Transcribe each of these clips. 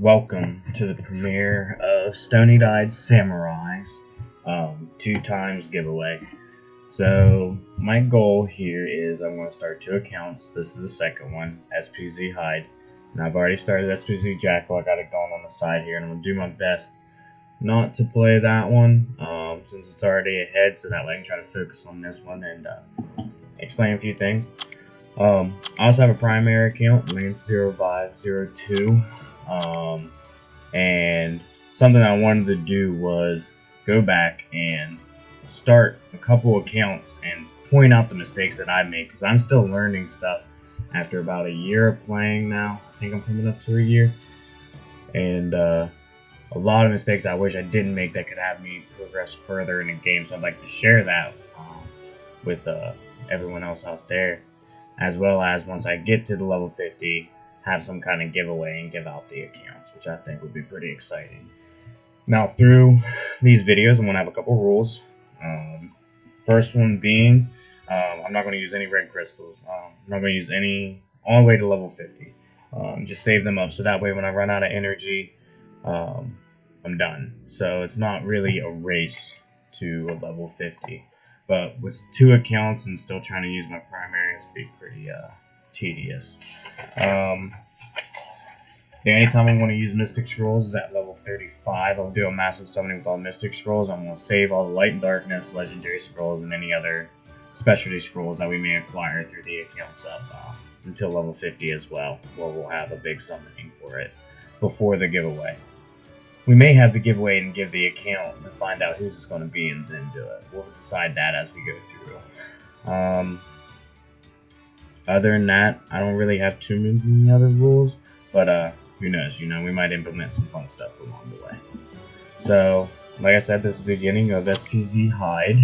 welcome to the premiere of Stony-Eyed Samurai's 2x giveaway. So my goal here is I'm going to start 2 accounts. This is the second one, SPZ Hide, and I've already started SPZ Jackal. I got it going on the side here, and I'm going to do my best not to play that one since it's already ahead, so that way I can try to focus on this one and explain a few things. I also have a primary account, Lance0502, and something I wanted to do was go back and start a couple accounts and point out the mistakes that I made, because I'm still learning stuff after about a year of playing now. I think I'm coming up to a year, and a lot of mistakes I wish I didn't make that could have me progress further in the game, so I'd like to share that with everyone else out there, as well as once I get to the level 50, have some kind of giveaway and give out the accounts, which I think would be pretty exciting. Now, through these videos, I'm going to have a couple rules. First one being, I'm not going to use any red crystals. I'm not going to use any all the way to level 50. Just save them up, so that way when I run out of energy, I'm done. So it's not really a race to a level 50. But with 2 accounts and still trying to use my primary, it's be pretty tedious. The only time I want to use Mystic Scrolls is at level 35. I'll do a massive summoning with all Mystic Scrolls. I'm going to save all the Light and Darkness, Legendary Scrolls, and any other Specialty Scrolls that we may acquire through the accounts up until level 50 as well, where we'll have a big summoning for it before the giveaway. We may have the giveaway and give the account to find out who's it's going to be and then do it. We'll decide that as we go through. Other than that, I don't really have too many other rules, but who knows, we might implement some fun stuff along the way. So, like I said, this is the beginning of SPZ Hide,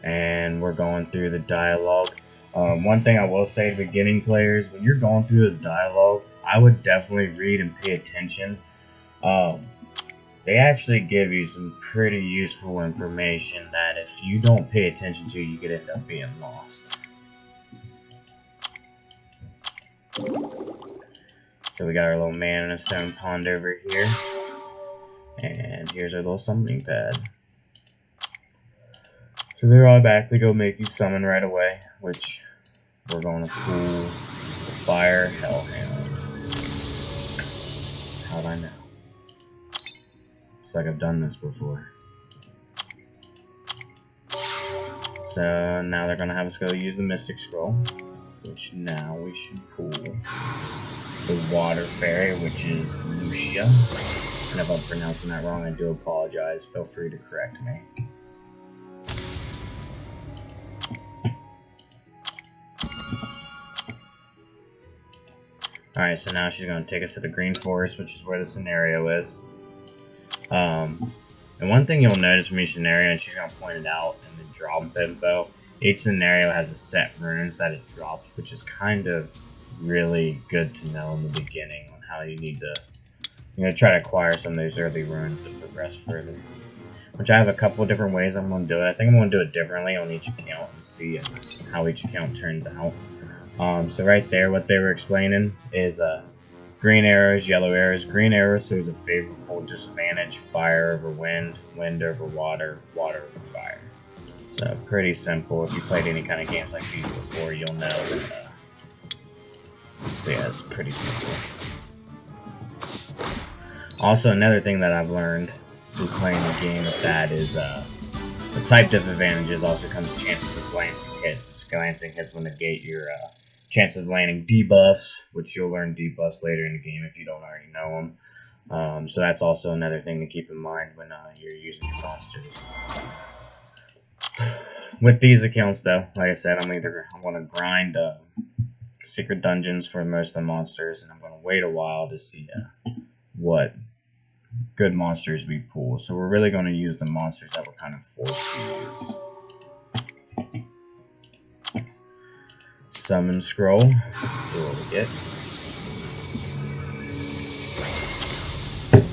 and we're going through the dialogue. One thing I will say to beginning players, when you're going through this dialogue, I would definitely read and pay attention. They actually give you some pretty useful information that if you don't pay attention to, you could end up being lost. So we got our little man in a stone pond over here, and here's our little summoning pad. So they're automatically go make you summon right away, which we're going to pull the Fire Hellhound. How'd I know? Looks like I've done this before. So now they're going to have us go use the Mystic Scroll, which now we should pull the Water Fairy, which is Lucia. And if I'm pronouncing that wrong, I do apologize. Feel free to correct me. Alright, so now she's going to take us to the Green Forest, which is where the scenario is. And one thing you'll notice from each scenario, and she's going to point it out in the drop info, each scenario has a set runes that it drops, which is kind of really good to know in the beginning on how you need to try to acquire some of those early runes to progress further. Which I have a couple of different ways I'm going to do it. I think I'm going to do it differently on each account and see how each account turns out. So right there, what they were explaining is green arrows, yellow arrows. Green arrows shows a favorable disadvantage: fire over wind, wind over water, water over fire. So pretty simple. If you played any kind of games like these before, you'll know that. So yeah, it's pretty simple. Also, another thing that I've learned through playing the game is that the type disadvantages also comes chances of glancing hits. Glancing hits will negate your chances of landing debuffs, which you'll learn debuffs later in the game if you don't already know them. So that's also another thing to keep in mind when you're using your monsters. With these accounts, though, like I said, I'm going to grind secret dungeons for most of the monsters, and I'm going to wait a while to see what good monsters we pull. So we're really going to use the monsters that we're kind of forced to use. Summon Scroll. Let's see what we get.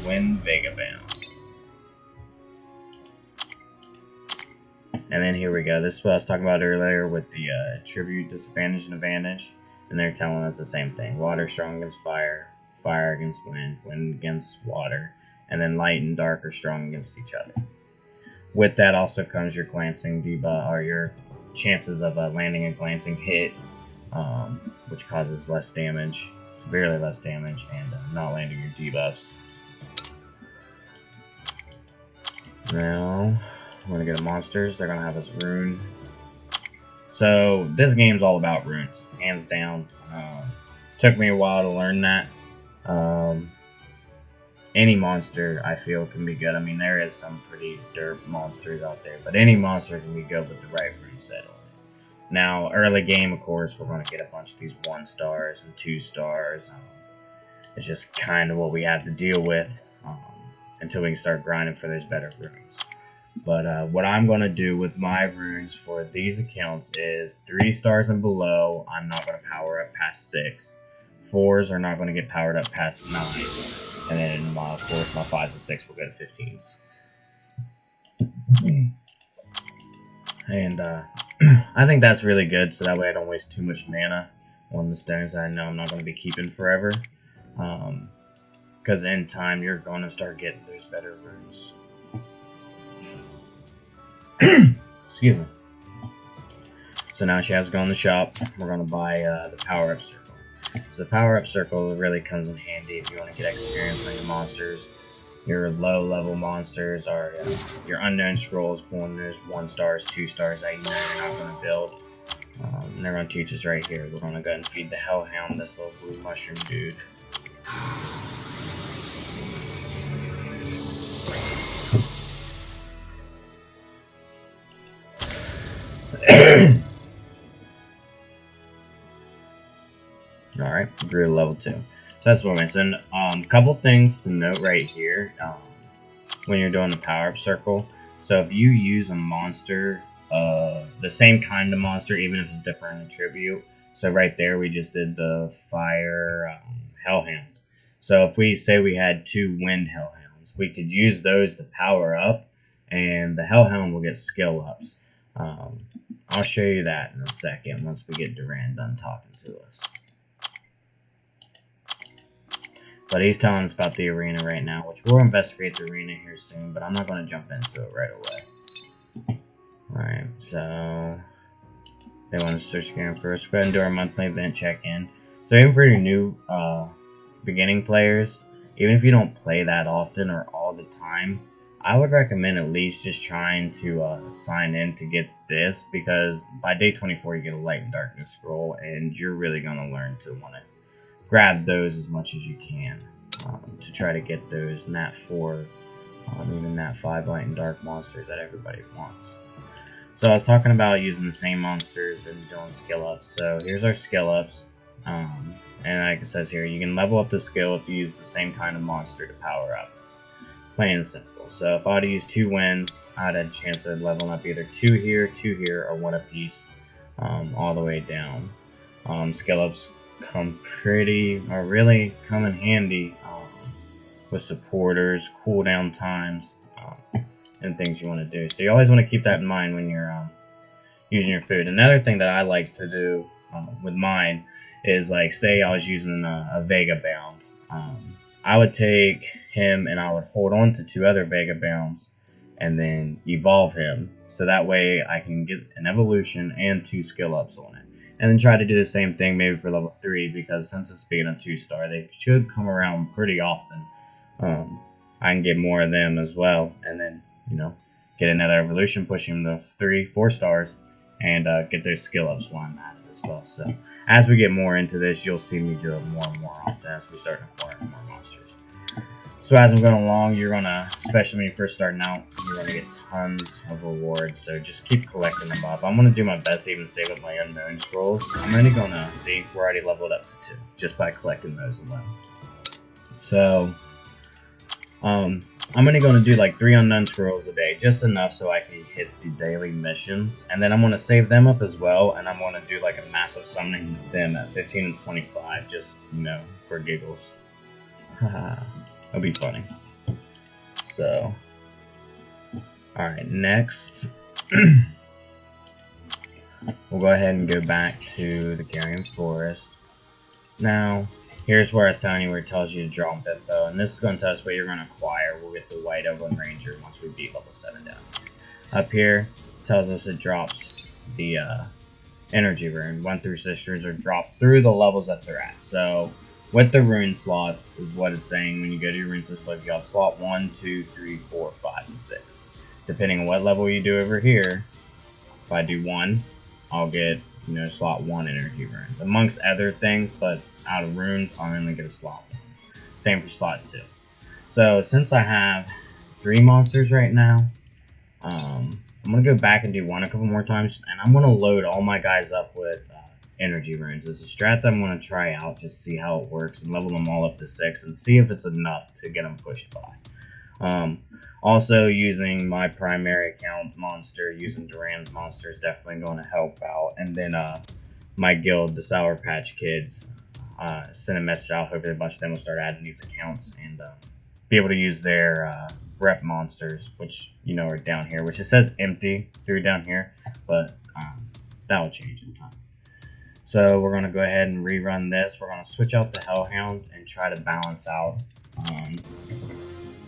Wind Vagabond. And then here we go. This is what I was talking about earlier with the attribute disadvantage and advantage. And they're telling us the same thing. Water strong against fire. fire against wind, wind against water, and then light and dark are strong against each other. With that also comes your glancing debuff, or your chances of landing a glancing hit, which causes less damage, severely less damage, and not landing your debuffs. Now, we're going to go to monsters. They're going to have us rune. So, this game's all about runes, hands down. Took me a while to learn that. Any monster, I feel, can be good. I mean, there is some pretty derp monsters out there, but any monster can be good with the right rune set on it. Now, early game, of course, we're going to get a bunch of these 1 stars and 2 stars. It's just kind of what we have to deal with until we can start grinding for those better runes. But what I'm going to do with my runes for these accounts is 3 stars and below, I'm not going to power up past 6. 4s are not going to get powered up past 9. And then, of course, my 5s and 6 will go to 15s. And I think that's really good, so that way I don't waste too much mana on the stones that I know I'm not going to be keeping forever. Because in time, you're going to start getting those better runes. Excuse me. So now she has to go in the shop. We're going to buy the power-up circle. So the power-up circle really comes in handy if you want to get experience on your monsters. Your low-level monsters are your unknown scrolls, pulling those 1 stars, 2 stars that you know you're not going to build. And they're going to teach us right here. We're going to go ahead and feed the Hellhound this little blue mushroom dude. Alright, grew to level 2. So that's what I mentioned. Couple things to note right here when you're doing the power-up circle. So if you use a monster, the same kind of monster, even if it's different attribute. So right there, we just did the fire Hellhound. So if we say we had 2 wind Hellhounds, we could use those to power up, and the Hellhound will get skill ups. I'll show you that in a second once we get Duran done talking to us. But he's telling us about the arena right now, which we'll investigate the arena here soon, but I'm not going to jump into it right away. Alright, so they want to search game first. Go ahead and do our monthly event check-in. So even for your new beginning players, even if you don't play that often or all the time, I would recommend at least just trying to sign in to get this, because by day 24 you get a light and darkness scroll, and you're really going to learn to want to grab those as much as you can to try to get those Nat 4, even Nat 5 light and dark monsters that everybody wants. So I was talking about using the same monsters and doing skill ups. So here's our skill ups, and like it says here, you can level up the skill if you use the same kind of monster to power up. Plain and simple. So if I had to use 2 wins, I'd have a chance of leveling up either 2 here, or 1 apiece, all the way down. Skill ups really come in handy with supporters, cooldown times, and things you want to do. So you always want to keep that in mind when you're using your food. Another thing that I like to do with mine is, like, say I was using a Vega bound. I would take him and I would hold on to 2 other Vega bounds and then evolve him, so that way I can get an evolution and 2 skill ups on it. And then try to do the same thing maybe for level 3, because since it's being a 2-star, they should come around pretty often. I can get more of them as well, and then, you know, get another evolution, push him to 3, 4 stars, and get those skill ups while I'm at it as well. So as we get more into this, you'll see me do it more and more often as we start acquiring more monsters. So as I'm going along, you're going to, especially when you're first starting out, you're going to get tons of rewards, so just keep collecting them up. I'm going to do my best to even save up my unknown scrolls. I'm only going to, see, we're already leveled up to 2, just by collecting those alone. So, I'm only going to do like 3 unknown scrolls a day, just enough so I can hit the daily missions. And then I'm going to save them up as well, and I'm going to do like a massive summoning with them at 15 and 25, just, you know, for giggles. Haha. It'll be funny. So, alright, next, we'll go ahead and go back to the Carrion Forest. Now, Here's where I was telling you where it tells you to drop info, and this is going to tell us what you're going to acquire. We'll get the White Oakland Ranger once we beat level 7 down here. Up here, tells us it drops the energy rune. 1 through 6 runes are dropped through the levels that they're at. So, with the rune slots, is what it's saying when you go to your rune slot, you got slot 1, 2, 3, 4, 5, and 6. Depending on what level you do over here, if I do 1, I'll get, slot 1 energy runes, amongst other things, but out of runes, I'll only get a slot 1. Same for slot 2. So, since I have 3 monsters right now, I'm going to go back and do 1 a couple more times, and I'm going to load all my guys up with energy runes. It's a strat that I'm going to try out to see how it works and level them all up to 6 and see if it's enough to get them pushed by. Also, using my primary account monster, using Duran's monster is definitely going to help out. And then my guild, the Sour Patch Kids, sent a message out. Hopefully a bunch of them will start adding these accounts and be able to use their rep monsters, which are down here, which it says empty through down here, but that will change in time. So we're going to go ahead and rerun this. We're going to switch out the Hellhound and try to balance out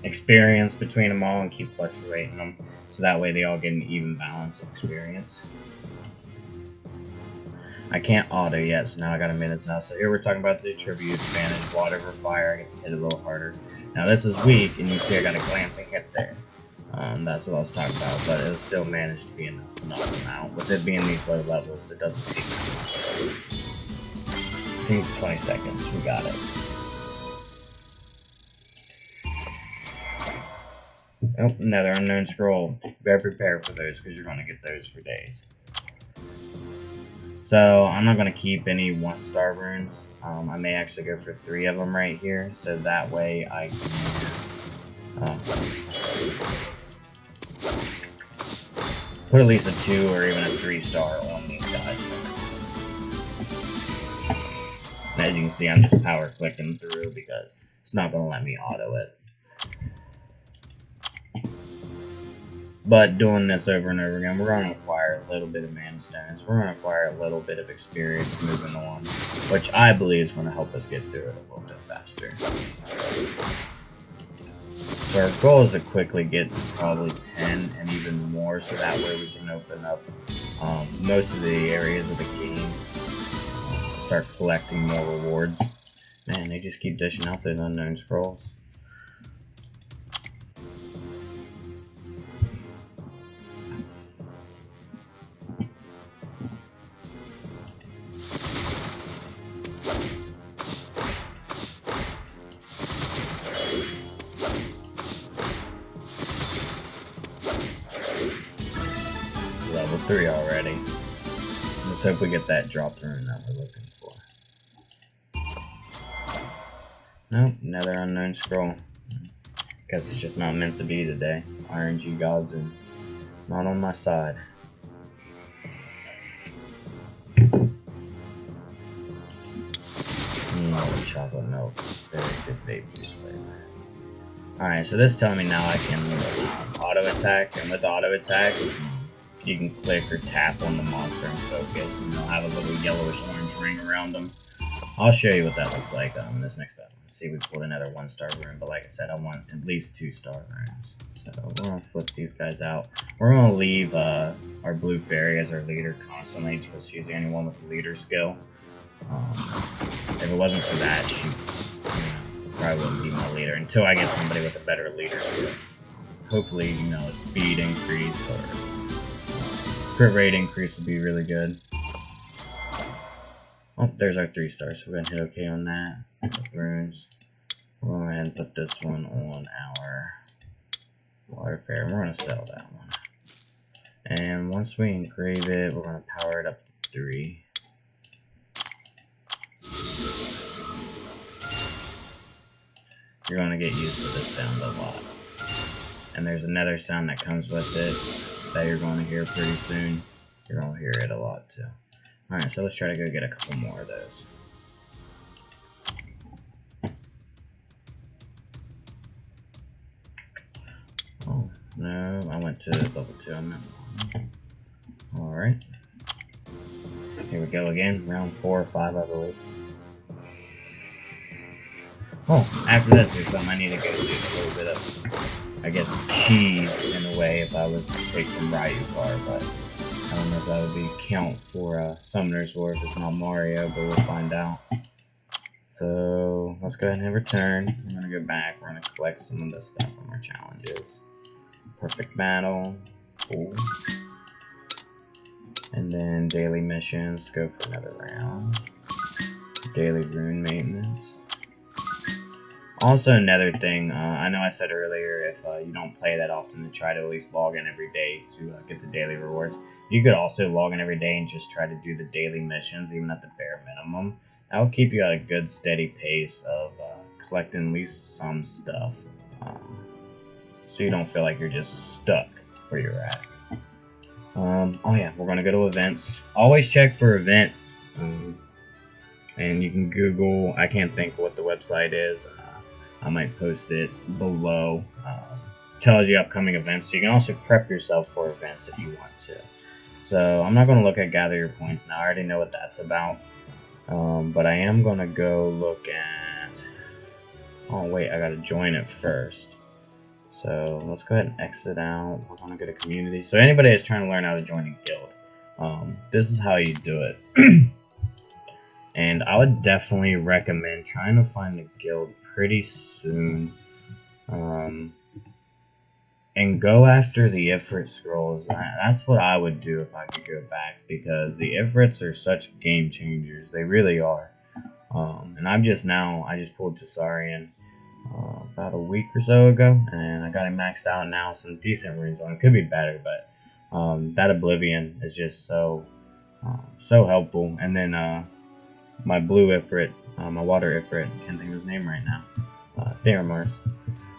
experience between them all and keep fluctuating them, so that way they all get an even balance of experience. I can't auto yet, so now I got a minutes now. So here we're talking about the attribute advantage, water over fire. I get to hit it a little harder. Now this is weak, and you see I got a glancing hit there. That's what I was talking about, but it'll still manage to be enough to knock them out. With it being these low levels, it doesn't take that much. See, 20 seconds, we got it. Oh, another unknown scroll. Better prepare for those, because you're going to get those for days. So, I'm not going to keep any 1-star runes. I may actually go for 3 of them right here, so that way I can put at least a 2 or even a 3-star on these guys. As you can see, I'm just power clicking through because it's not going to let me auto it. But doing this over and over again, we're going to acquire a little bit of mana stones. We're going to acquire a little bit of experience moving on, which I believe is going to help us get through it a little bit faster. So our goal is to quickly get to probably 10 and even more, so that way we can open up most of the areas of the game, start collecting more rewards. Man, they just keep dishing out those unknown scrolls. Level 3 already. Let's hope we get that drop rune that we're looking for. Nope, another unknown scroll. Guess it's just not meant to be today. RNG gods are not on my side. Chocolate milk. Very good vape juice flavor. Alright, so this is telling me now I can auto attack, and with auto attack, you can click or tap on the monster and focus, and they'll have a little yellowish orange ring around them. I'll show you what that looks like in this next battle. Let's see, we pulled another 1-star rune, but like I said, I want at least 2-star runes. So we're going to flip these guys out. We're going to leave our blue fairy as our leader constantly, because she's the only one with the leader skill. If it wasn't for that, she probably wouldn't be my leader until I get somebody with a better leader skill. Hopefully, a speed increase or crit rate increase would be really good. Oh, there's our 3 stars, so we're going to hit OK on that. Runes. We'll go ahead and put this one on our water fair. We're going to sell that one. And once we engrave it, we're going to power it up to 3. You're going to get used to this sound a lot. And there's another sound that comes with it that you're going to hear pretty soon. You're going to hear it a lot too. Alright, so let's try to go get a couple more of those. Oh, no, I went to level 2 on that one. Alright. Here we go again, round 4 or 5, I believe. Oh, after this, there's something I need to go do. A little bit of, I guess, cheese in a way if I was to take from Ryukar, but I don't know if that would be count for Summoner's War if it's not Mario, but we'll find out. So let's go ahead and return. I'm gonna go back. We're gonna collect some of this stuff from our challenges. Perfect battle. Cool. And then daily missions. Go for another round. Daily rune maintenance. Also, another thing, I know I said earlier, if you don't play that often, to try to at least log in every day to get the daily rewards. You could also log in every day and just try to do the daily missions, even at the bare minimum. That will keep you at a good, steady pace of collecting at least some stuff, so you don't feel like you're just stuck where you're at. Oh yeah, we're gonna go to events. Always check for events, and you can Google. I can't think what the website is. I might post it below. Tells you upcoming events. So you can also prep yourself for events if you want to. So I'm not going to look at gather your points now. I already know what that's about. But I am going to go look at... Oh wait, I got to join it first. So let's go ahead and exit out. We're going to go to community. So anybody that's trying to learn how to join a guild, this is how you do it. And I would definitely recommend trying to find a guild pretty soon, and go after the Ifrit scrolls. That's what I would do if I could go back, because the Ifrits are such game changers. They really are. And I just pulled Tsarian about a week or so ago, and I got him maxed out now. Some decent runes on him. Could be better, but that Oblivion is just so helpful. And then my blue Ifrit, my water Ifrit, can't think of his name right now. Theramars.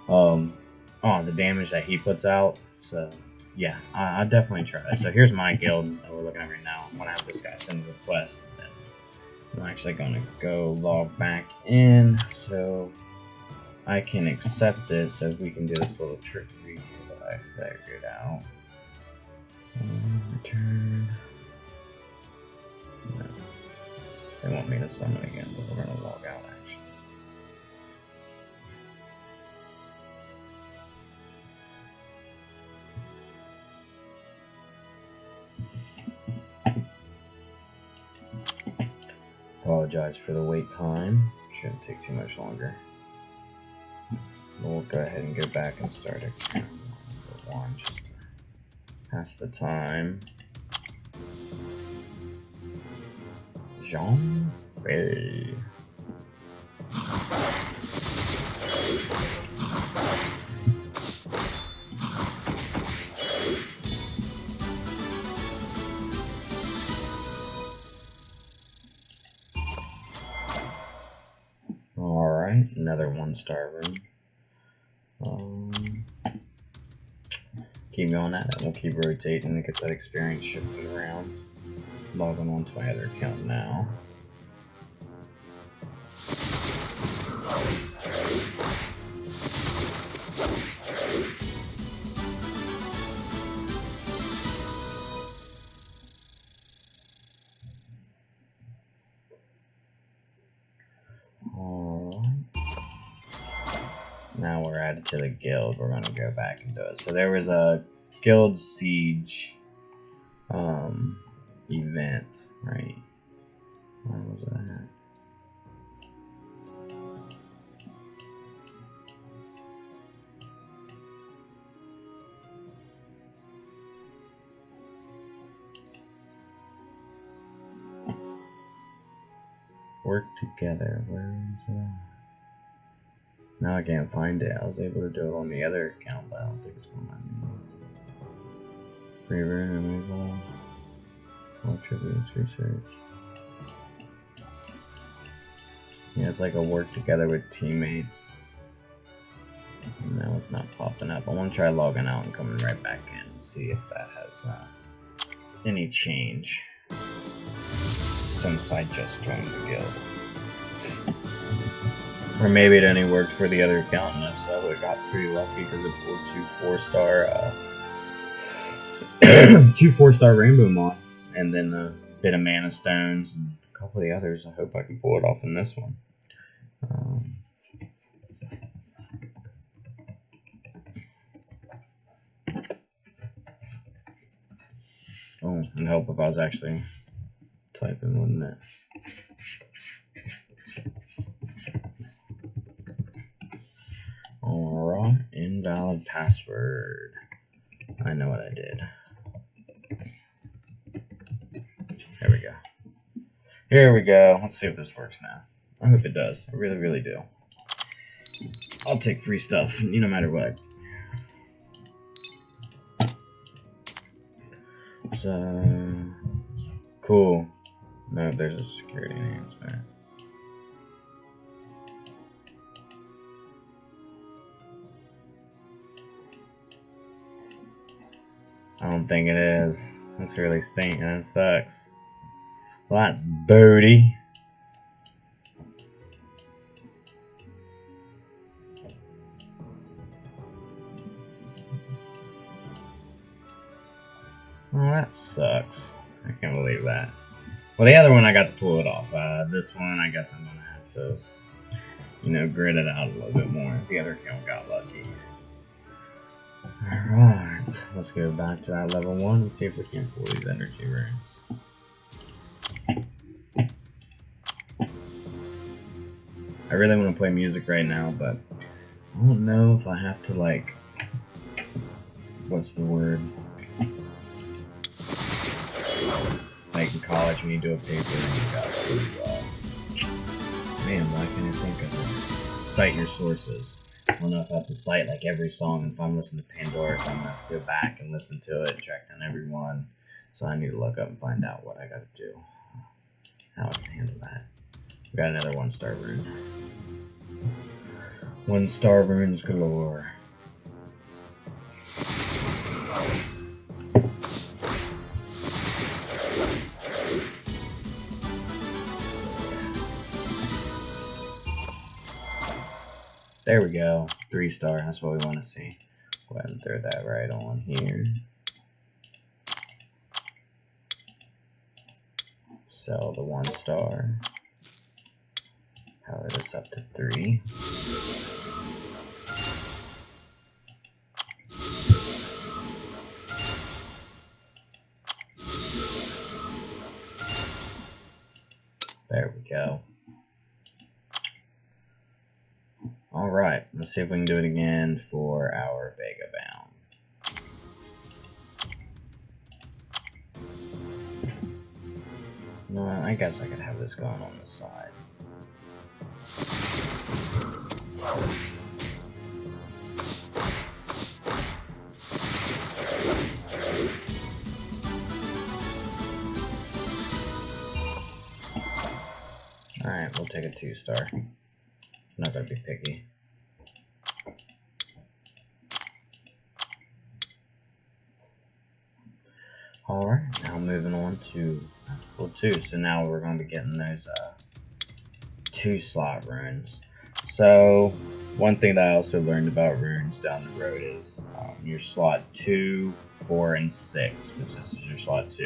The damage that he puts out. So yeah, I'll definitely try it. So here's my guild that we're looking at right now. I'm gonna have this guy send a request. Then I'm actually gonna go log back in so I can accept it. So we can do this little trickery that I figured out. Return. No. They want me to summon again, but we're gonna log out actually. Apologize for the wait time. Shouldn't take too much longer. We'll go ahead and go back and start again. One just to pass the time. Jounrey. Alright, another 1-star room. Keep going at it. We'll keep rotating to get that experience shifting around. Logging on to my other account now. Now we're added to the guild. We're gonna go back and do it. So there was a guild siege event, right? Where was that? Work together. Where is that? Now I can't find it. I was able to do it on the other account, but I don't think it's on my main. Free rune removal. All tributes research. Yeah, it's like a work together with teammates. And now it's not popping up. I want to try logging out and coming right back in and see if that has any change since I just joined the guild. Or maybe it only worked for the other account, and so I got pretty lucky because it pulled two 4-star Rainbow Mon, and then a bit of Mana Stones and a couple of the others. I hope I can pull it off in this one. Oh, it'd help if I was actually typing, wouldn't it? Alright, invalid password. I know what I did. There we go. Here we go. Let's see if this works now. I hope it does. I really, really do. I'll take free stuff, no matter what. So, cool. No, there's a security enhancement. I don't think it is. That's really stinking. That sucks. Well, that's booty. Well, that sucks. I can't believe that. Well, the other one I got to pull it off. This one, I guess I'm gonna have to, grit it out a little bit more. The other account got lucky. Alright, let's go back to that level 1 and see if we can pull these energy runes. I really want to play music right now, but I don't know if I have to, like, what's the word? Like in college when you do a paper and you got to, man, why can't I think of it? Cite your sources. I don't know if I have to cite like every song. If I'm listening to Pandora, so I'm gonna have to go back and listen to it and track down every one. So I need to look up and find out what I gotta do. How I can handle that. We got another 1-star rune. 1-star runes galore. There we go. 3-star. That's what we want to see. Go ahead and throw that right on here. Sell the 1-star. Power this up to 3. There we go. Alright, let's see if we can do it again for our Vega Bound. No, I guess I could have this going on the side. Alright, we'll take a 2-star. I'm not gonna be picky. Alright, now moving on to level 2. So now we're going to be getting those 2-slot runes. So one thing that I also learned about runes down the road is your slot 2, 4, and 6, which this is your slot 2,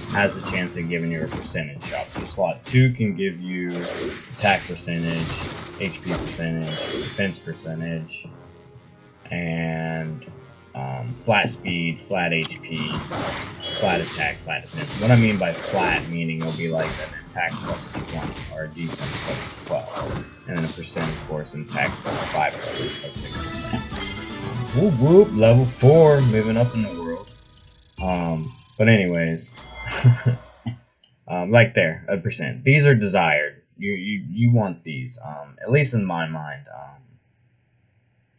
has a chance of giving you a percentage up. So slot 2 can give you attack percentage, HP percentage, defense percentage, and flat speed, flat HP, flat attack, flat defense. What I mean by flat, meaning it'll be like an attack plus 20 or a defense plus 12, and then a percent, of course, an attack plus 5% plus 6%. Whoop whoop, level 4, moving up in the world. But anyways, like there, a percent. These are desired. You want these. At least in my mind.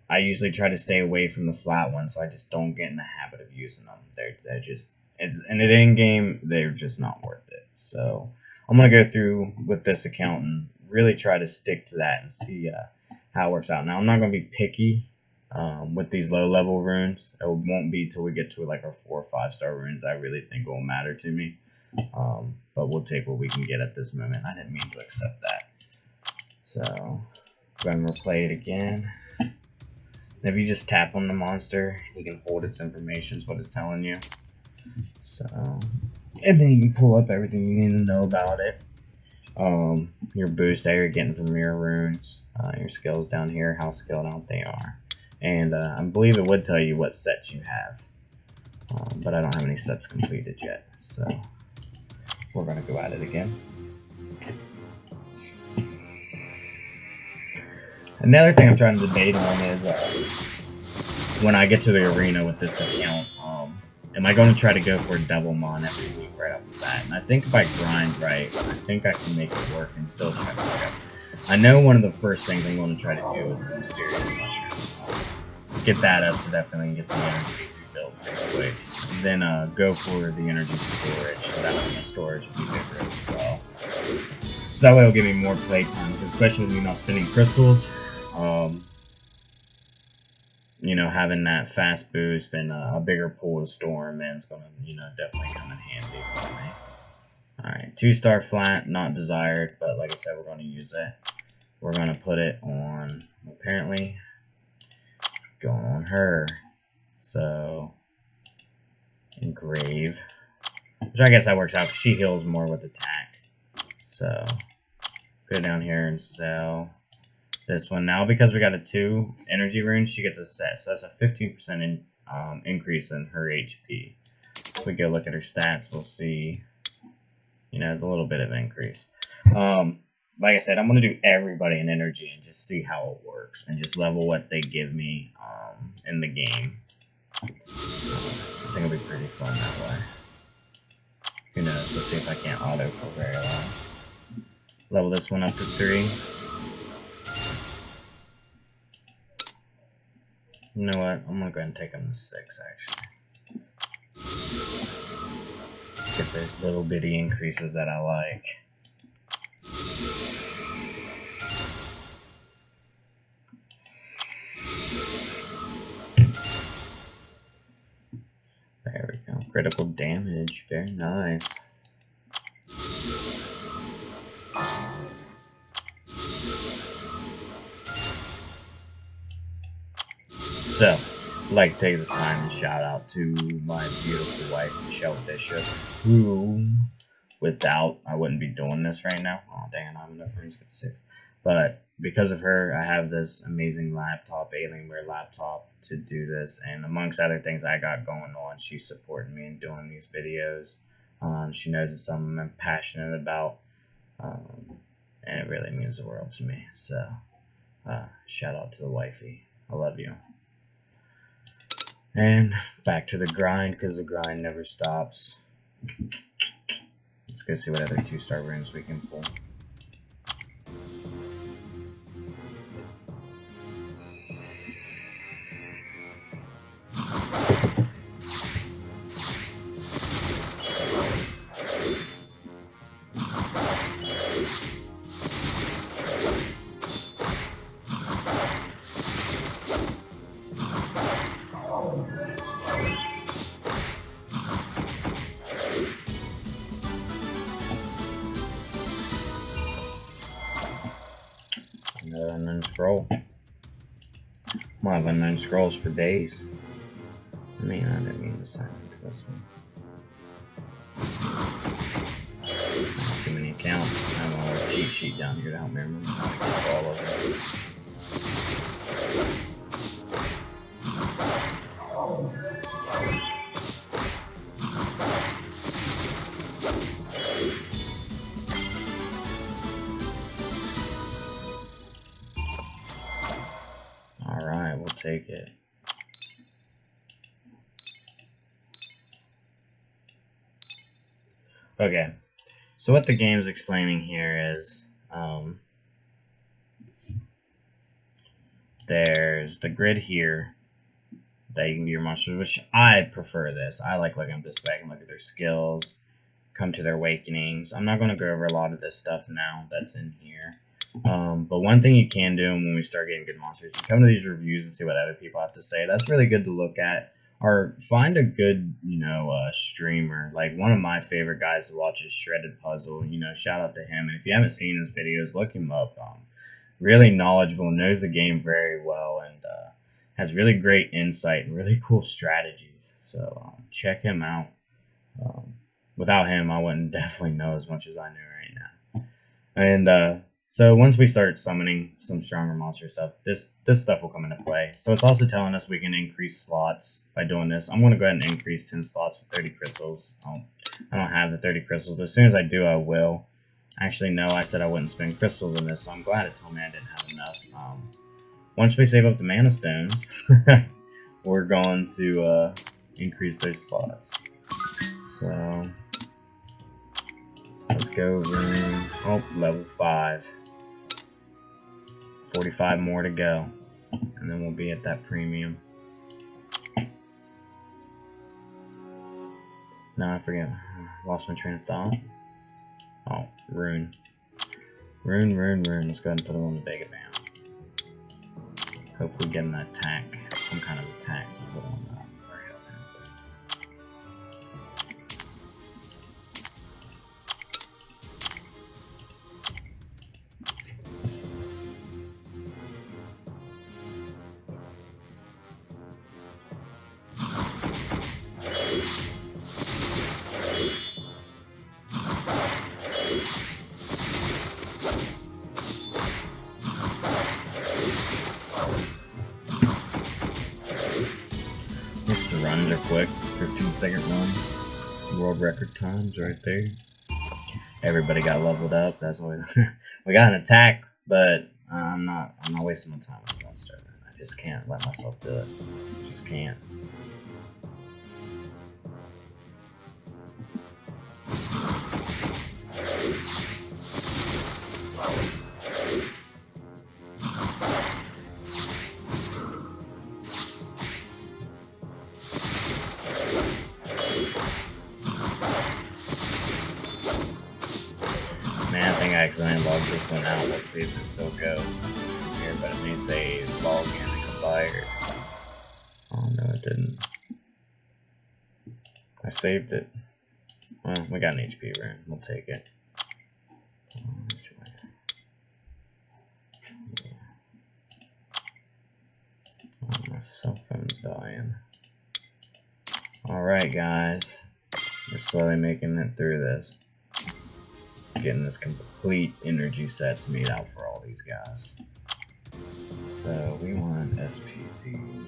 I usually try to stay away from the flat ones, so I just don't get in the habit of using them. They're just, in an end game, they're just not worth it. So I'm gonna go through with this account and really try to stick to that and see how it works out. Now I'm not gonna be picky with these low level runes. It won't be till we get to like our 4 or 5-star runes I really think will matter to me. But we'll take what we can get at this moment. I didn't mean to accept that. So go ahead and replay it again. And if you just tap on the monster, you can hold its information, is what it's telling you. So, and then you can pull up everything you need to know about it. Your boost that you're getting from your runes, your skills down here, how skilled out they are. And I believe it would tell you what sets you have. but I don't have any sets completed yet, so we're going to go at it again. Another thing I'm trying to debate on is when I get to the arena with this account, am I going to try to go for a double mon every week right off the bat? And I think if I grind right, I think I can make it work and still try to progress. I know one of the first things I'm going to try to do is the Mysterious Mushroom. Get that up to definitely get the energy rebuilt pretty quick. Then go for the energy storage, so that way my storage will be bigger as well. So that way it'll give me more playtime, especially with me not spending crystals. You know, having that fast boost and a bigger pool to storm, man, it's gonna, you know, definitely come in handy for me. Alright, 2-star flat, not desired, but like I said, we're gonna use it. We're gonna put it on, apparently, it's going on her. So, engrave. Which I guess that works out, because she heals more with attack. So, go down here and sell this one. Now, because we got a 2 energy rune, she gets a set. So that's a 15% increase in her HP. If we go look at her stats, we'll see, you know, a little bit of increase. Like I said, I'm going to do everybody in energy and just see how it works. And just level what they give me in the game. I think it'll be pretty fun that way. Who knows? Let's see if I can't auto for very long. Level this one up to 3. You know what? I'm gonna go ahead and take him to 6, actually. Get those little bitty increases that I like. There we go. Critical damage. Very nice. So, I'd like to take this time and shout out to my beautiful wife, Michelle Bishop, who, without, I wouldn't be doing this right now. Oh, dang, I'm enough friends get 6. But because of her, I have this amazing laptop, Alienware laptop, to do this. And amongst other things I got going on, she's supporting me in doing these videos. She knows it's something I'm passionate about. And it really means the world to me. So, shout out to the wifey. I love you. And back to the grind, because the grind never stops. Let's go see what other 2-star runes we can pull. Another unknown scroll. I'll have unknown scrolls for days. I mean, I didn't mean to sign into this one. Too many accounts. I have a little cheat sheet down here to help me remember how to get all of them. Alright, we'll take it. Okay, so what the game's explaining here is there's the grid here that you can do your monsters, which I prefer this. I like looking at this back and look at their skills, come to their awakenings. I'm not going to go over a lot of this stuff now that's in here. But one thing you can do when we start getting good monsters, you come to these reviews and see what other people have to say. That's really good to look at. Or find a good, you know, streamer. Like, one of my favorite guys to watch is Shredded Puzzle. You know, shout out to him. And if you haven't seen his videos, look him up. Really knowledgeable, knows the game very well, and has really great insight and really cool strategies. So check him out. Without him, I wouldn't definitely know as much as I know right now. And So once we start summoning some stronger monster stuff, this stuff will come into play. So it's also telling us we can increase slots by doing this. I'm going to go ahead and increase 10 slots with 30 crystals. I don't have the 30 crystals, but as soon as I do, I will. Actually, no, I said I wouldn't spend crystals in this, so I'm glad it told me I didn't have enough. Once we save up the mana stones, we're going to increase those slots. So let's go room, level 5. 45 more to go, and then we'll be at that premium. No, I forget. Lost my train of thought. Oh, rune. Rune. Let's go ahead and put it on the Vega Band. Hopefully get an attack, some kind of attack. Put on that. Runs are quick, 15-second runs, world record times right there. Everybody got leveled up. That's why we got an attack, but I'm not wasting my time with monster. I just can't let myself do it. Just can't. Man, I think I accidentally logged this one out. Let's see if it still goes here, but it may say log in expired. Oh no, it didn't. I saved it. Well, we got an HP rune. We'll take it. Yeah. Oh, my cell phone's dying. Alright, guys. We're slowly making it through this. Getting this complete energy set to meet out for all these guys. So we want SPC.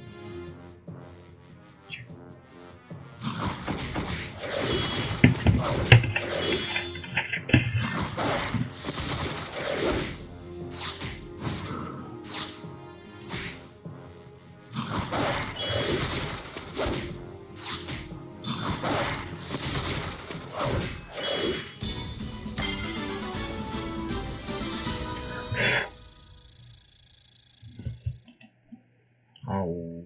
Oh.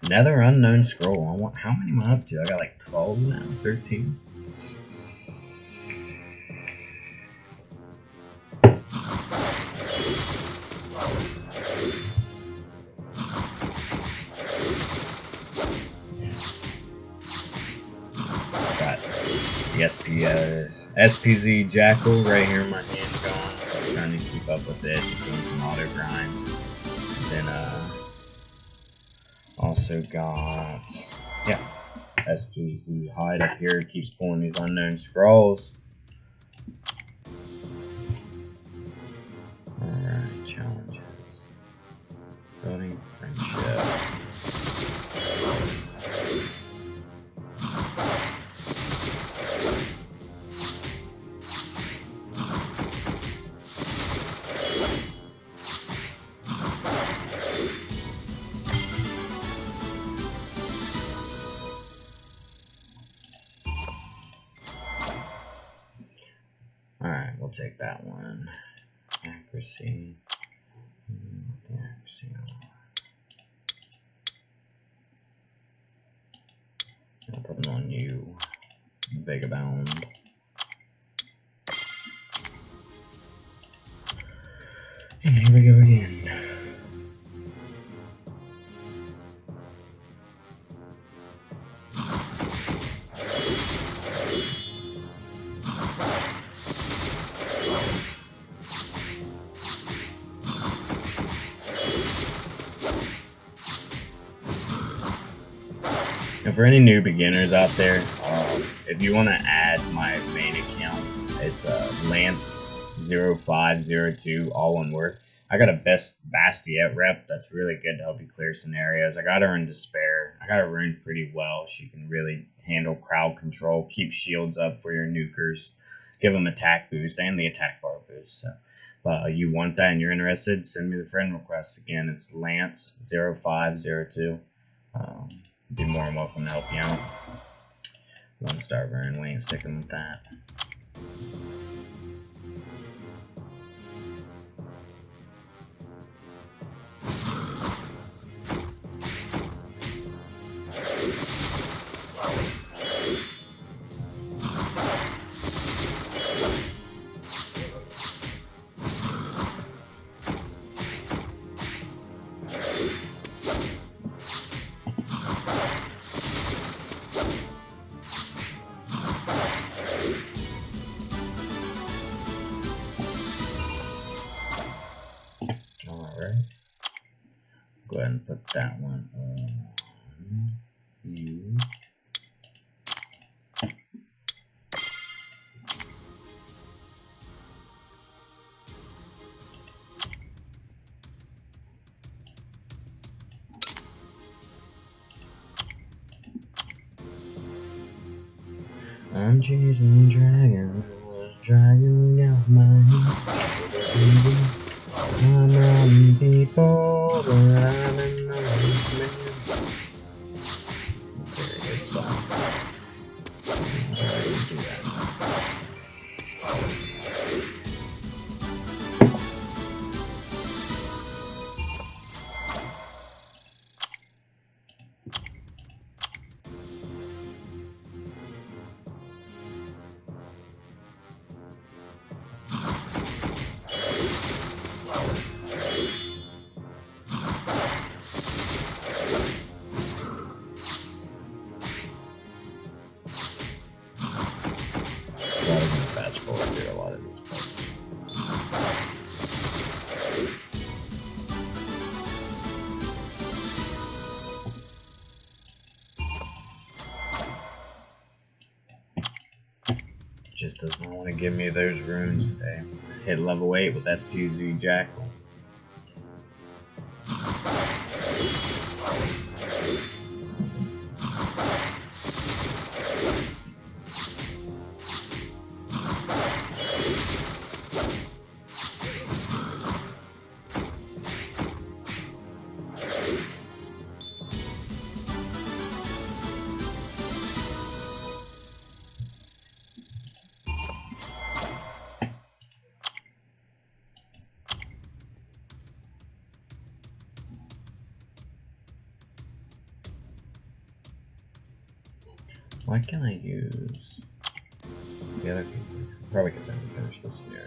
Another unknown scroll. How many am I up to? I got like 12 now, 13. Got the SPZ Jackal right here in my hand going. I'm trying to keep up with it, just doing some auto grinds. And then also got SPZ Hide up here, keeps pulling these unknown scrolls. Alright, challenges. Building friendship. Alright, we'll take that one. Accuracy. The accuracy. I'll put it on you. Vagabond. And here we go again. And for any new beginners out there, if you want to add my main account, it's It's Lance 0502, all one word. I got a best Bastiette rep that's really good to help you clear scenarios. I got her in Despair. I got her runed pretty well. She can really handle crowd control, keep shields up for your nukers, give them attack boost and the attack bar boost. So if you want that and you're interested, send me the friend request. Again, it's Lance 0502. Be more than welcome to help you out. One star burn, we ain't sticking with that. Alright. Go ahead and put that one on you. I'm chasing dragons, dragging out my heat. I'm on people, but I'm an honest man. Very good song. How do you do that? Fast forward through a lot of these parts. Just doesn't want to give me those runes today. Hit level 8 with that PZ Jackal. Why can't I use the other people? Probably because I haven't finished this scenario.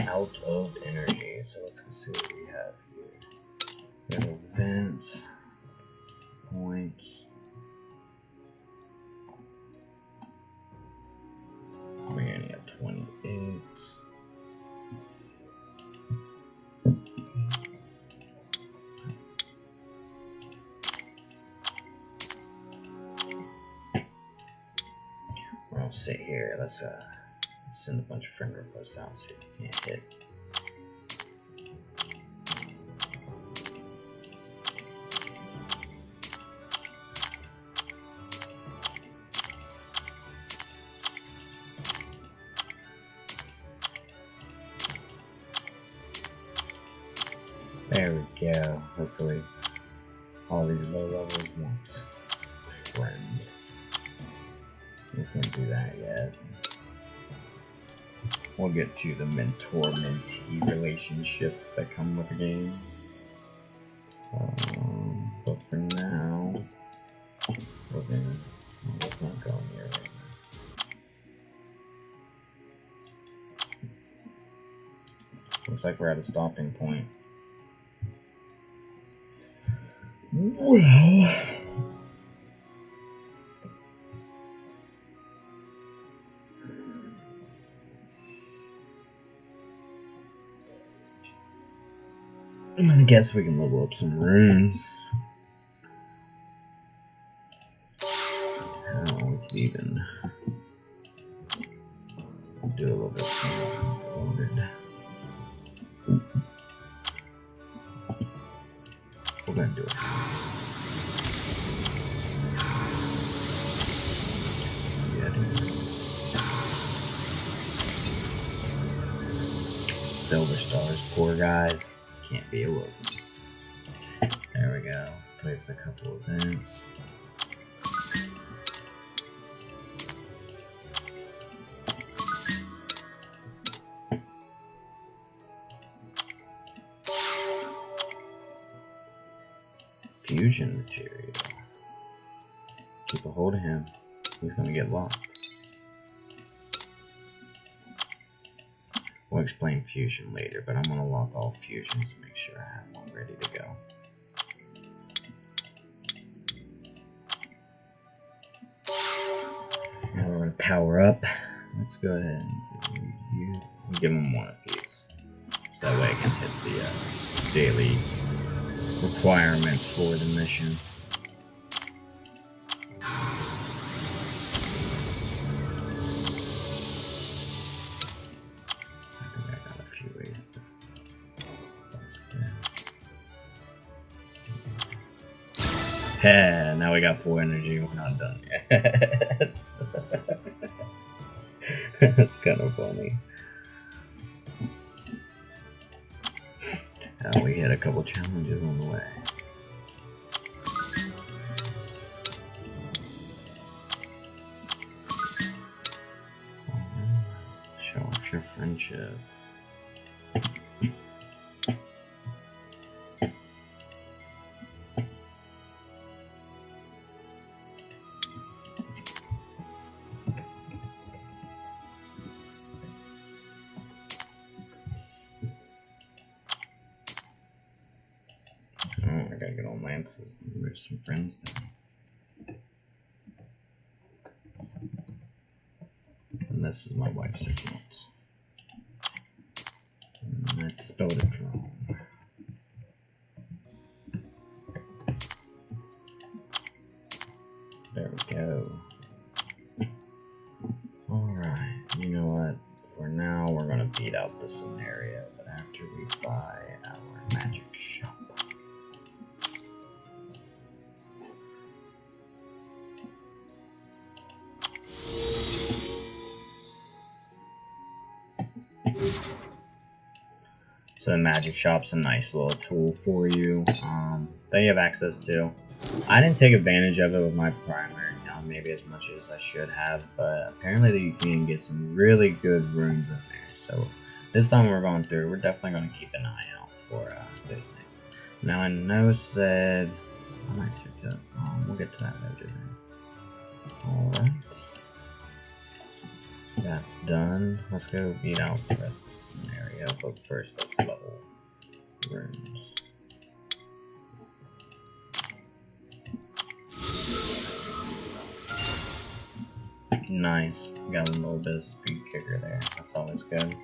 Out of energy, so let's go see what we have here. We have events, points. We only have 28. I'll sit here. Let's send a bunch of friend requests out, see if we can't hit. these low levels want friend. We can't do that yet. We'll get to the mentor-mentee relationships that come with the game. But for now, we're gonna let's not go near right now. Looks like we're at a stopping point. Well, I guess we can level up some runes. How we could even do a little bit more. We're gonna do it. Silver stars, poor guys. Can't be awoken. There we go. Play for a couple events. Fusion material. Keep a hold of him. He's gonna get locked. We'll explain fusion later, but I'm gonna lock all fusions to make sure I have one ready to go. Now we're gonna power up. Let's go ahead and give him one apiece. So that way I can hit the daily requirements for the mission. Yeah, now we got full energy. We're not done yet. That's kind of funny. We had a couple challenges on the way. Show off your friendship. I gotta get on Lance's. There's some friends down. And this is my wife's account. And I spelled it wrong. There we go. Alright, you know what? For now, we're gonna beat out the scenario, but after we buy our magic shop. So the magic shop's a nice little tool for you that you have access to. I didn't take advantage of it with my primary account maybe as much as I should have, but apparently you can get some really good runes in there. So this time we're going through, we're definitely going to keep an eye out for those things. Now I know said, I might switch up. We'll get to that later then. Alright. That's done. Let's go beat out the rest of the scenario, but first let's level runes. Nice. Got a little bit of speed kicker there. That's always good.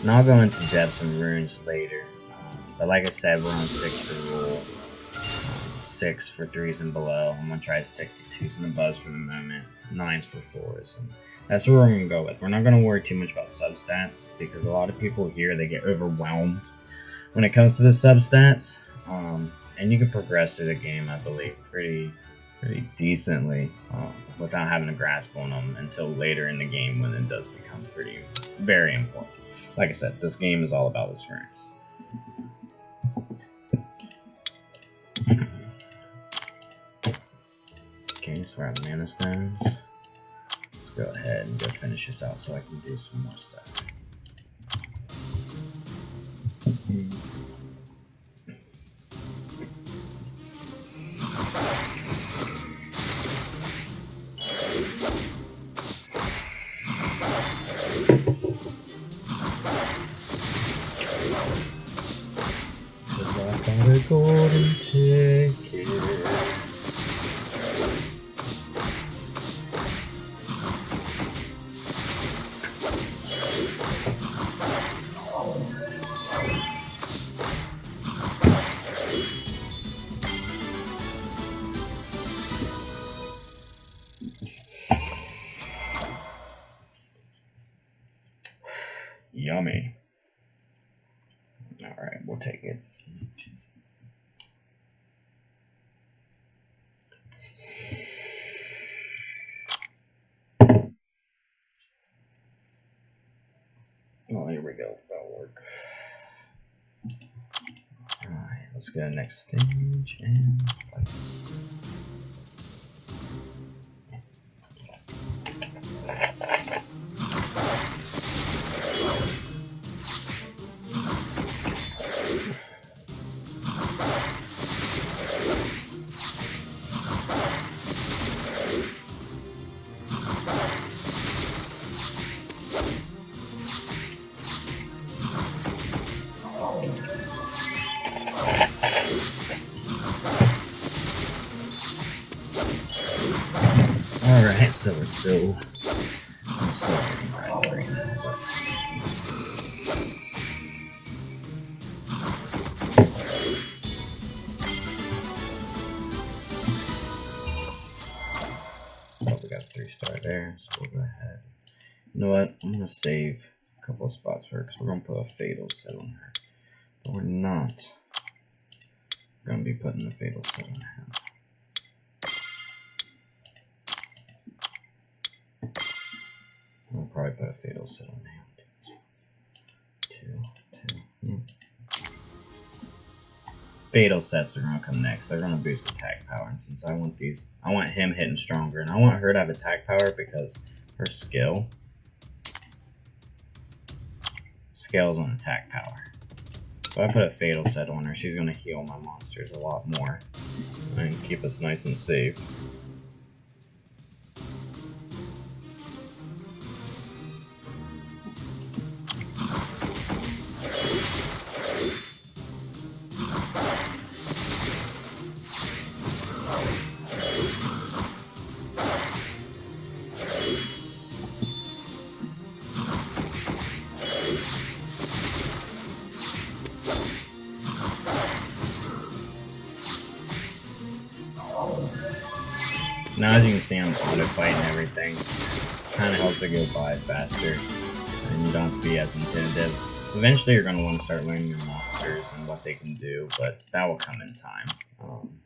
And I'll go into depth some runes later, but like I said, we're on 6 for rule, 6 for 3s and below. I'm going to try to stick to 2s and above for the moment, 9s for 4s, and that's what we're going to go with. We're not going to worry too much about substats, because a lot of people here, they get overwhelmed when it comes to the substats. And you can progress through the game, I believe, pretty decently without having a grasp on them until later in the game when it does become very important. Like I said, this game is all about its ranks. Okay, so we're at mana stones. Let's go ahead and go finish this out so I can do some more stuff. A golden ticket. Yummy. All right, we'll take it. Oh, here we go. That'll work. Alright, let's go to the next stage and fight. Alright, so we're still getting right now, but we got 3-star there, so we'll go ahead. You know what? I'm gonna save a couple of spots for her because we're gonna put a fatal set on her. But we're not gonna be putting the fatal set on her. We'll probably put a fatal set on him. Two. Fatal sets are gonna come next. They're gonna boost attack power, and since I want him hitting stronger, and I want her to have attack power because her scales on attack power. So I put a fatal set on her. She's gonna heal my monsters a lot more and keep us nice and safe. Now as you can see, I'm auto-fighting everything. Kind of helps it go by faster, and you don't have to be as intimidative. Eventually you're going to want to start learning your monsters and what they can do, but that will come in time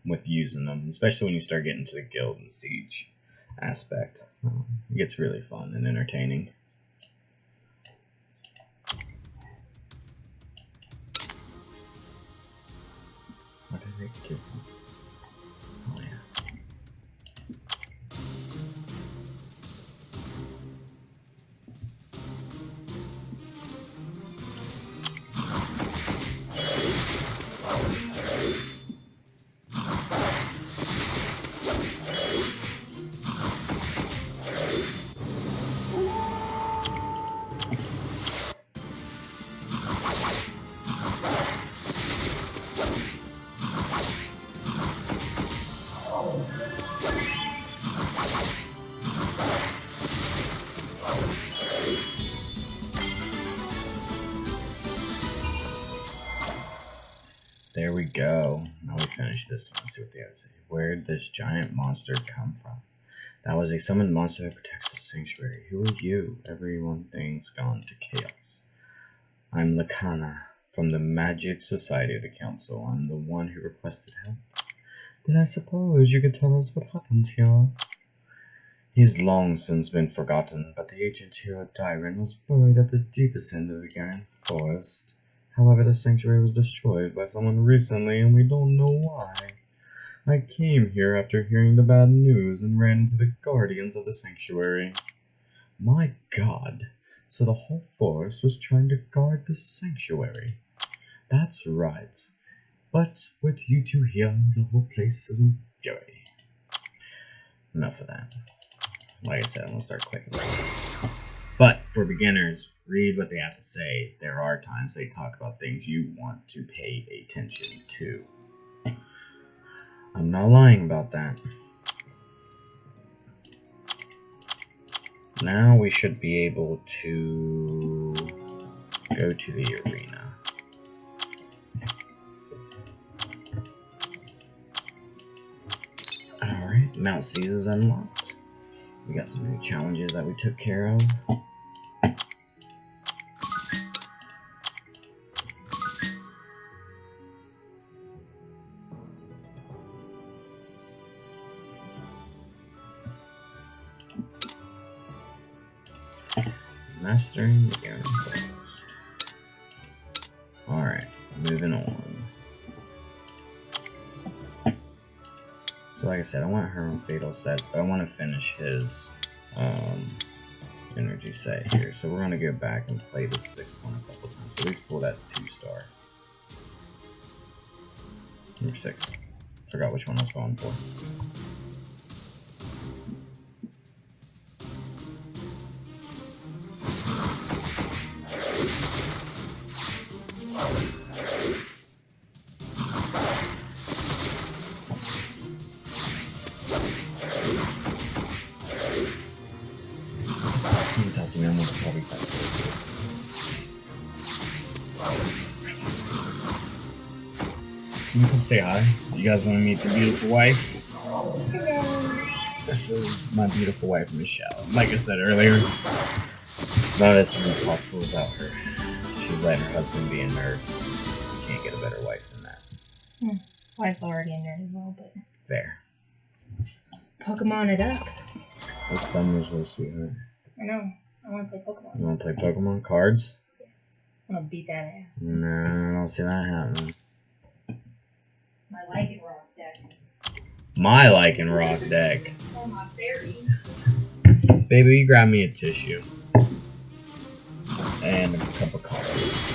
with using them, especially when you start getting to the guild and siege aspect. It gets really fun and entertaining. What did they give me? Oh yeah. There we go. Now we finish this one. Let's see what they have to say. Where did this giant monster come from? That was a summoned monster that protects the sanctuary. Who are you? Everything's gone to chaos. I'm Lakana From the Magic Society of the Council. I'm the one who requested help. Then I suppose you could tell us what happened here. He has long since been forgotten, but the ancient hero Dyron was buried at the deepest end of the Garen Forest. However, the sanctuary was destroyed by someone recently, and we don't know why. I came here after hearing the bad news and ran into the guardians of the sanctuary. My God, so the whole forest was trying to guard the sanctuary. That's right. But with you two here, the whole place is in fury. Enough of that. Like I said, I'm going to start clicking. But for beginners, read what they have to say. There are times they talk about things you want to pay attention to. I'm not lying about that. Now we should be able to go to the arena. Alright, Mount Caesar's unlocked. We got some new challenges that we took care of. Mastering the Garen Forest. Alright, moving on. So like I said, I want her on fatal sets, but I want to finish his energy set here. So we're going to go back and play the 6th one a couple times. So at least pull that 2-star. Number 6. Forgot which one I was going for. Can you come say hi? You guys want to meet the beautiful wife? Hello. This is my beautiful wife, Michelle. Like I said earlier, none of this would be possible without her. She's letting her husband be a nerd. You can't get a better wife than that. Wife's already a nerd as well, but... There. Pokemon it up. This summer's real sweetheart. I know. I want to play Pokemon. You want to play Pokemon cards? Yes. I want to beat that ass. No, I don't see that happening. My Lycanroc deck. My Lycanroc deck. Oh, my berries. Baby, you grab me a tissue. And a cup of coffee.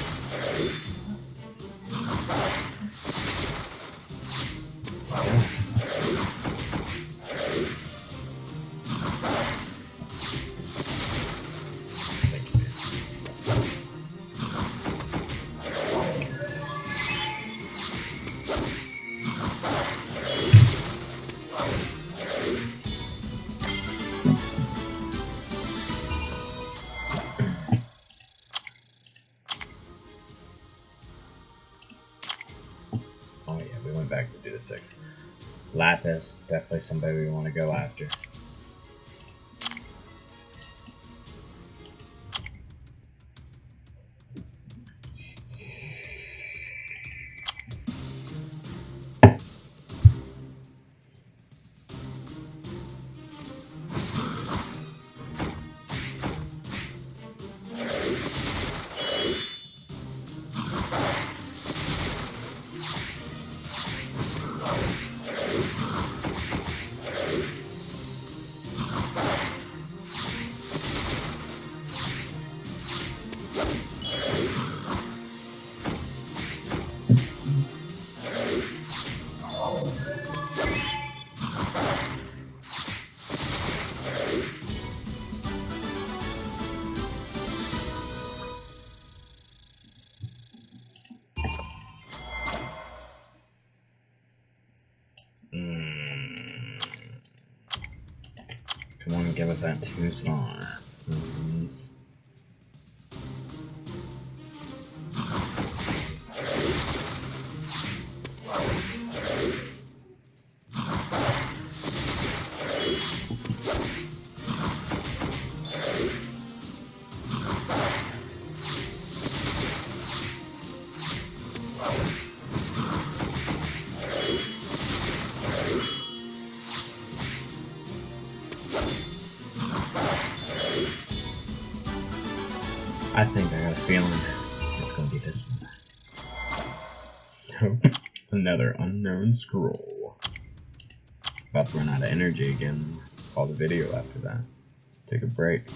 Back to do the 6. Lapis, definitely somebody we want to go after. Come on, give us that 2-star. I think I got a feeling it's gonna be this one. Nope. Another unknown scroll. About to run out of energy again. Call the video after that. Take a break.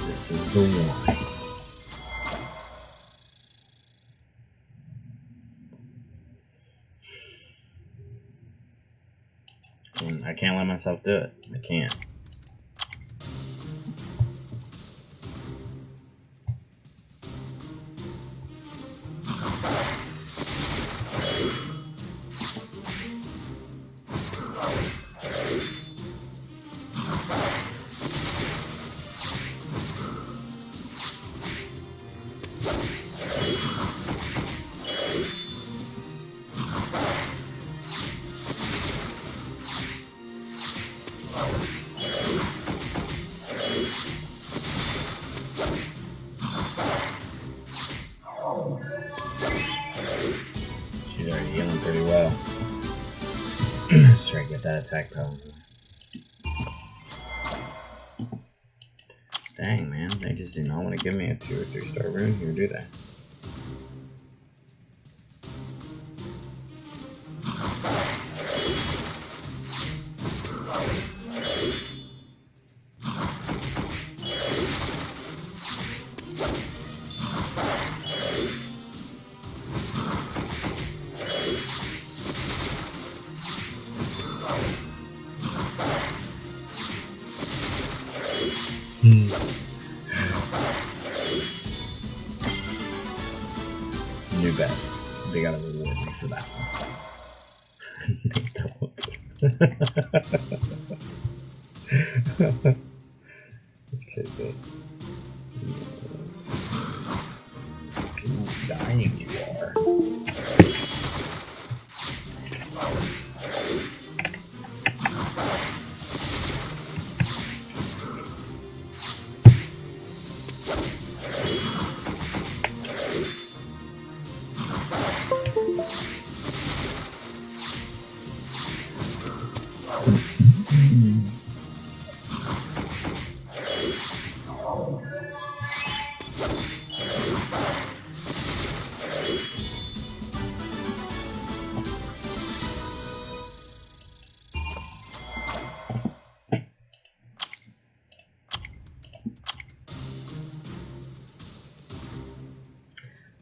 This is the one. And I can't let myself do it. I can't. She's already healing pretty well. Let's try to get that attack power. Dang, man, they just do not want to give me a 2 or 3 star rune here, do they? New best. They gotta reward me for that one. They don't. Okay, good. Ooh, dying you are.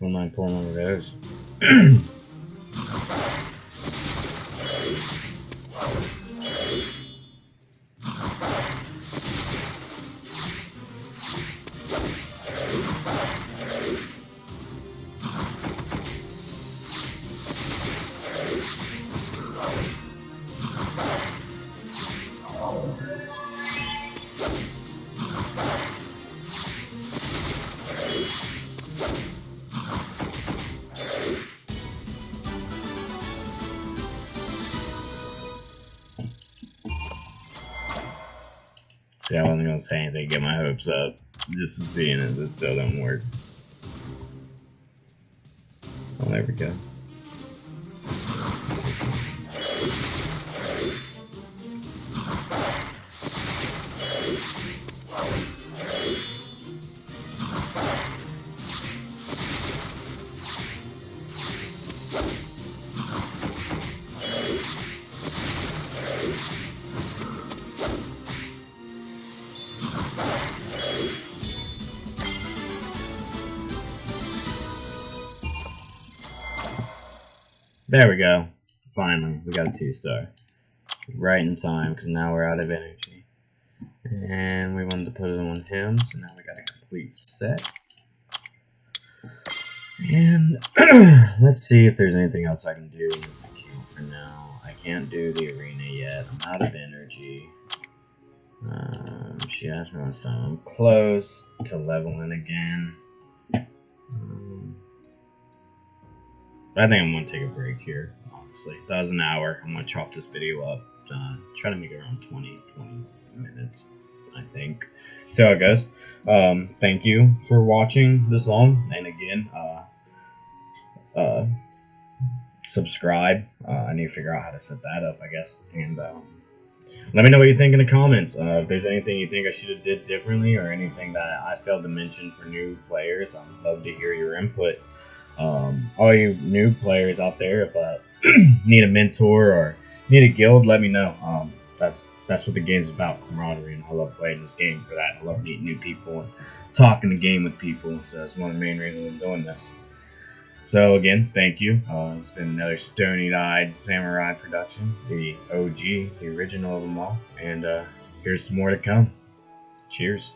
Wouldn't mind pulling one of those. See, I wasn't gonna say anything, get my hopes up, just to see, and it still don't work. Well, there we go. There we go. Finally, we got a 2-star. Right in time, because now we're out of energy. And we wanted to put it on him, so now we got a complete set. And let's see if there's anything else I can do in this account for now. I can't do the arena yet. I'm out of energy. She asked me so I'm close to leveling again. I think I'm gonna take a break here. Honestly, that was an hour. I'm gonna chop this video up. Try to make it around 20 minutes. I think. See how it goes. Thank you for watching this long. And again, subscribe. I need to figure out how to set that up, I guess. And let me know what you think in the comments. If there's anything you think I should have did differently or anything that I failed to mention for new players, I'd love to hear your input. All you new players out there, if need a mentor or need a guild, let me know. That's what the game's about, camaraderie, and I love playing this game for that. I love meeting new people and talking the game with people, so that's one of the main reasons I'm doing this. So again, thank you. It's been another stony-eyed samurai production, the OG, the original of them all, and here's more to come. Cheers.